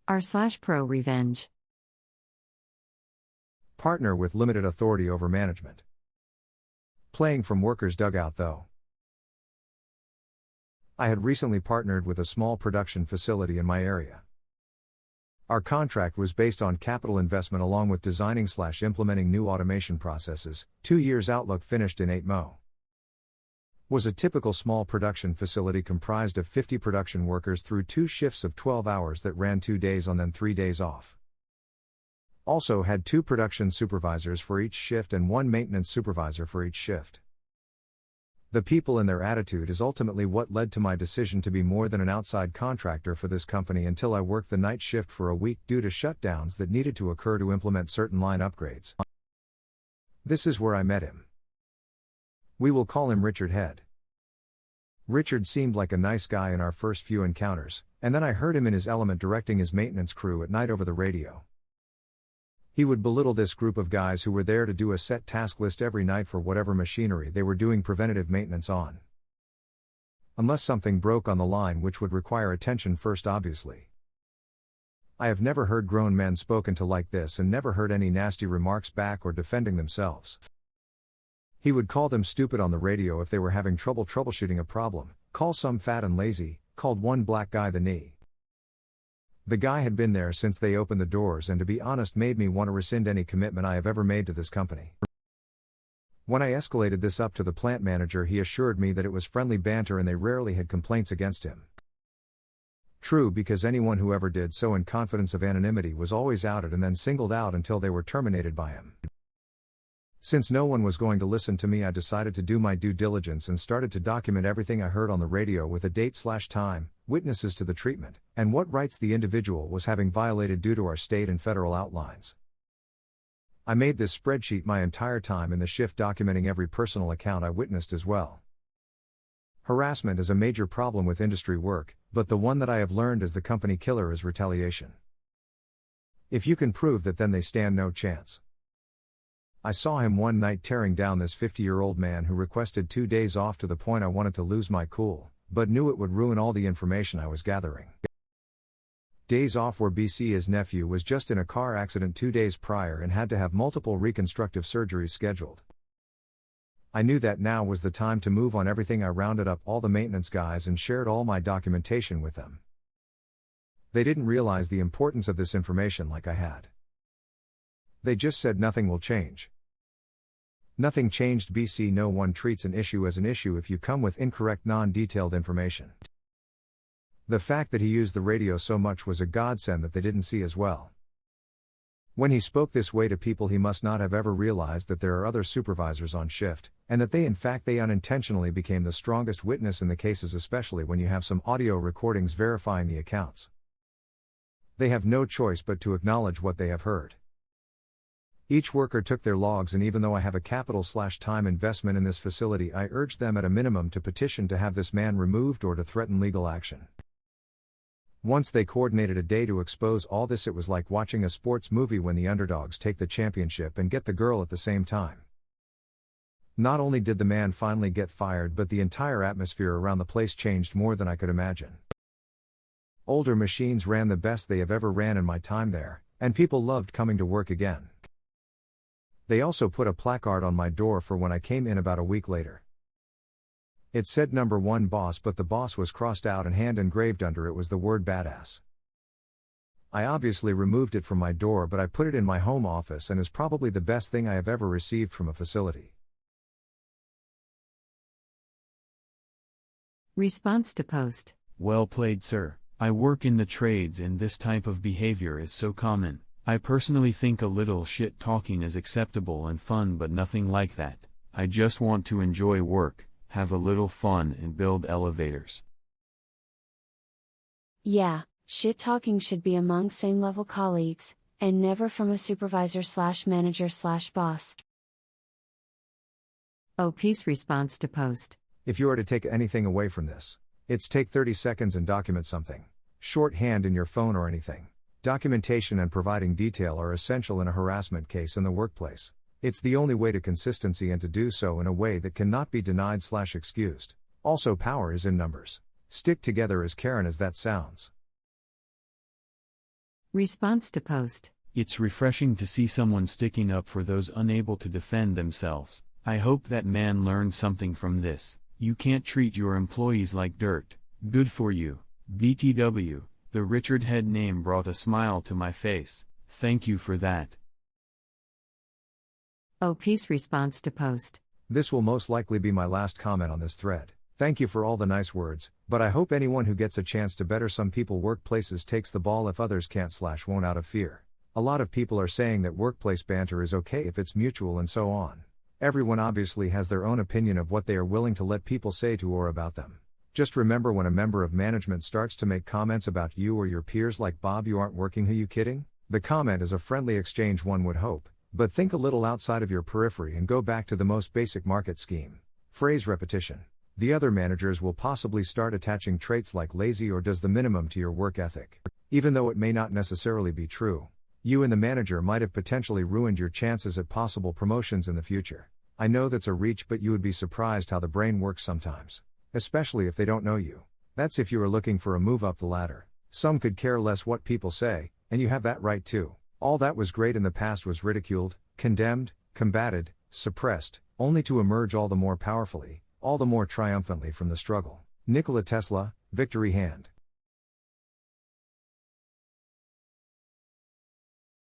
r/ProRevenge. Partner with limited authority over management. Playing from workers' dugout though. I had recently partnered with a small production facility in my area. Our contract was based on capital investment along with designing/implementing new automation processes. 2 years outlook finished in 8 Mo. Was a typical small production facility comprised of 50 production workers through 2 shifts of 12 hours that ran 2 days on then 3 days off. Also had 2 production supervisors for each shift and 1 maintenance supervisor for each shift. The people and their attitude is ultimately what led to my decision to be more than an outside contractor for this company until I worked the night shift for a week due to shutdowns that needed to occur to implement certain line upgrades. This is where I met him. We will call him Richard Head. Richard seemed like a nice guy in our first few encounters, and then I heard him in his element directing his maintenance crew at night over the radio. He would belittle this group of guys who were there to do a set task list every night for whatever machinery they were doing preventative maintenance on. Unless something broke on the line, which would require attention first, obviously. I have never heard grown men spoken to like this and never heard any nasty remarks back or defending themselves. He would call them stupid on the radio if they were having trouble troubleshooting a problem, call some fat and lazy, called one black guy the knee. The guy had been there since they opened the doors and to be honest made me want to rescind any commitment I have ever made to this company. When I escalated this up to the plant manager, he assured me that it was friendly banter and they rarely had complaints against him. True, because anyone who ever did so in confidence of anonymity was always outed and then singled out until they were terminated by him. Since no one was going to listen to me, I decided to do my due diligence and started to document everything I heard on the radio with a date/time, witnesses to the treatment, and what rights the individual was having violated due to our state and federal outlines. I made this spreadsheet my entire time in the shift, documenting every personal account I witnessed as well. Harassment is a major problem with industry work, but the one that I have learned as the company killer is retaliation. If you can prove that, then they stand no chance. I saw him one night tearing down this 50-year-old man who requested 2 days off to the point I wanted to lose my cool, but knew it would ruin all the information I was gathering. Days off where his nephew was just in a car accident 2 days prior and had to have multiple reconstructive surgeries scheduled. I knew that now was the time to move on everything. I rounded up all the maintenance guys and shared all my documentation with them. They didn't realize the importance of this information like I had. They just said nothing will change. Nothing changed. No one treats an issue as an issue if you come with incorrect, non-detailed information. The fact that he used the radio so much was a godsend that they didn't see as well. When he spoke this way to people, he must not have ever realized that there are other supervisors on shift, and that they unintentionally became the strongest witness in the cases, especially when you have some audio recordings verifying the accounts. They have no choice but to acknowledge what they have heard. Each worker took their logs, and even though I have a capital/time investment in this facility, I urged them at a minimum to petition to have this man removed or to threaten legal action. Once they coordinated a day to expose all this, it was like watching a sports movie when the underdogs take the championship and get the girl at the same time. Not only did the man finally get fired, but the entire atmosphere around the place changed more than I could imagine. Older machines ran the best they have ever ran in my time there, and people loved coming to work again. They also put a placard on my door for when I came in about a week later. It said "Number 1 Boss," but the boss was crossed out and hand engraved under it was the word "badass." I obviously removed it from my door, but I put it in my home office and is probably the best thing I have ever received from a facility. Response to post. Well played, sir. I work in the trades and this type of behavior is so common. I personally think a little shit talking is acceptable and fun, but nothing like that. I just want to enjoy work, have a little fun and build elevators. Yeah, shit talking should be among same level colleagues, and never from a supervisor/manager/boss. OP's response to post. If you are to take anything away from this, it's take 30 seconds and document something. Shorthand in your phone or anything. Documentation and providing detail are essential in a harassment case in the workplace. It's the only way to consistency and to do so in a way that cannot be denied/excused. Also, power is in numbers. Stick together, as Karen as that sounds. Response to post. It's refreshing to see someone sticking up for those unable to defend themselves. I hope that man learned something from this. You can't treat your employees like dirt. Good for you. BTW, the Richard Head name brought a smile to my face. Thank you for that. Oh, peace. Response to post. This will most likely be my last comment on this thread. Thank you for all the nice words, but I hope anyone who gets a chance to better some people workplaces takes the ball if others can't/won't out of fear. A lot of people are saying that workplace banter is okay if it's mutual and so on. Everyone obviously has their own opinion of what they are willing to let people say to or about them. Just remember, when a member of management starts to make comments about you or your peers like, "Bob, you aren't working, who you kidding?" The comment is a friendly exchange, one would hope, but think a little outside of your periphery and go back to the most basic market scheme. Phrase repetition. The other managers will possibly start attaching traits like lazy or does the minimum to your work ethic. Even though it may not necessarily be true, you and the manager might have potentially ruined your chances at possible promotions in the future. I know that's a reach, but you would be surprised how the brain works sometimes. Especially if they don't know you. That's if you are looking for a move up the ladder. Some could care less what people say, and you have that right too. All that was great in the past was ridiculed, condemned, combated, suppressed, only to emerge all the more powerfully, all the more triumphantly from the struggle. Nikola Tesla, Victory Hand.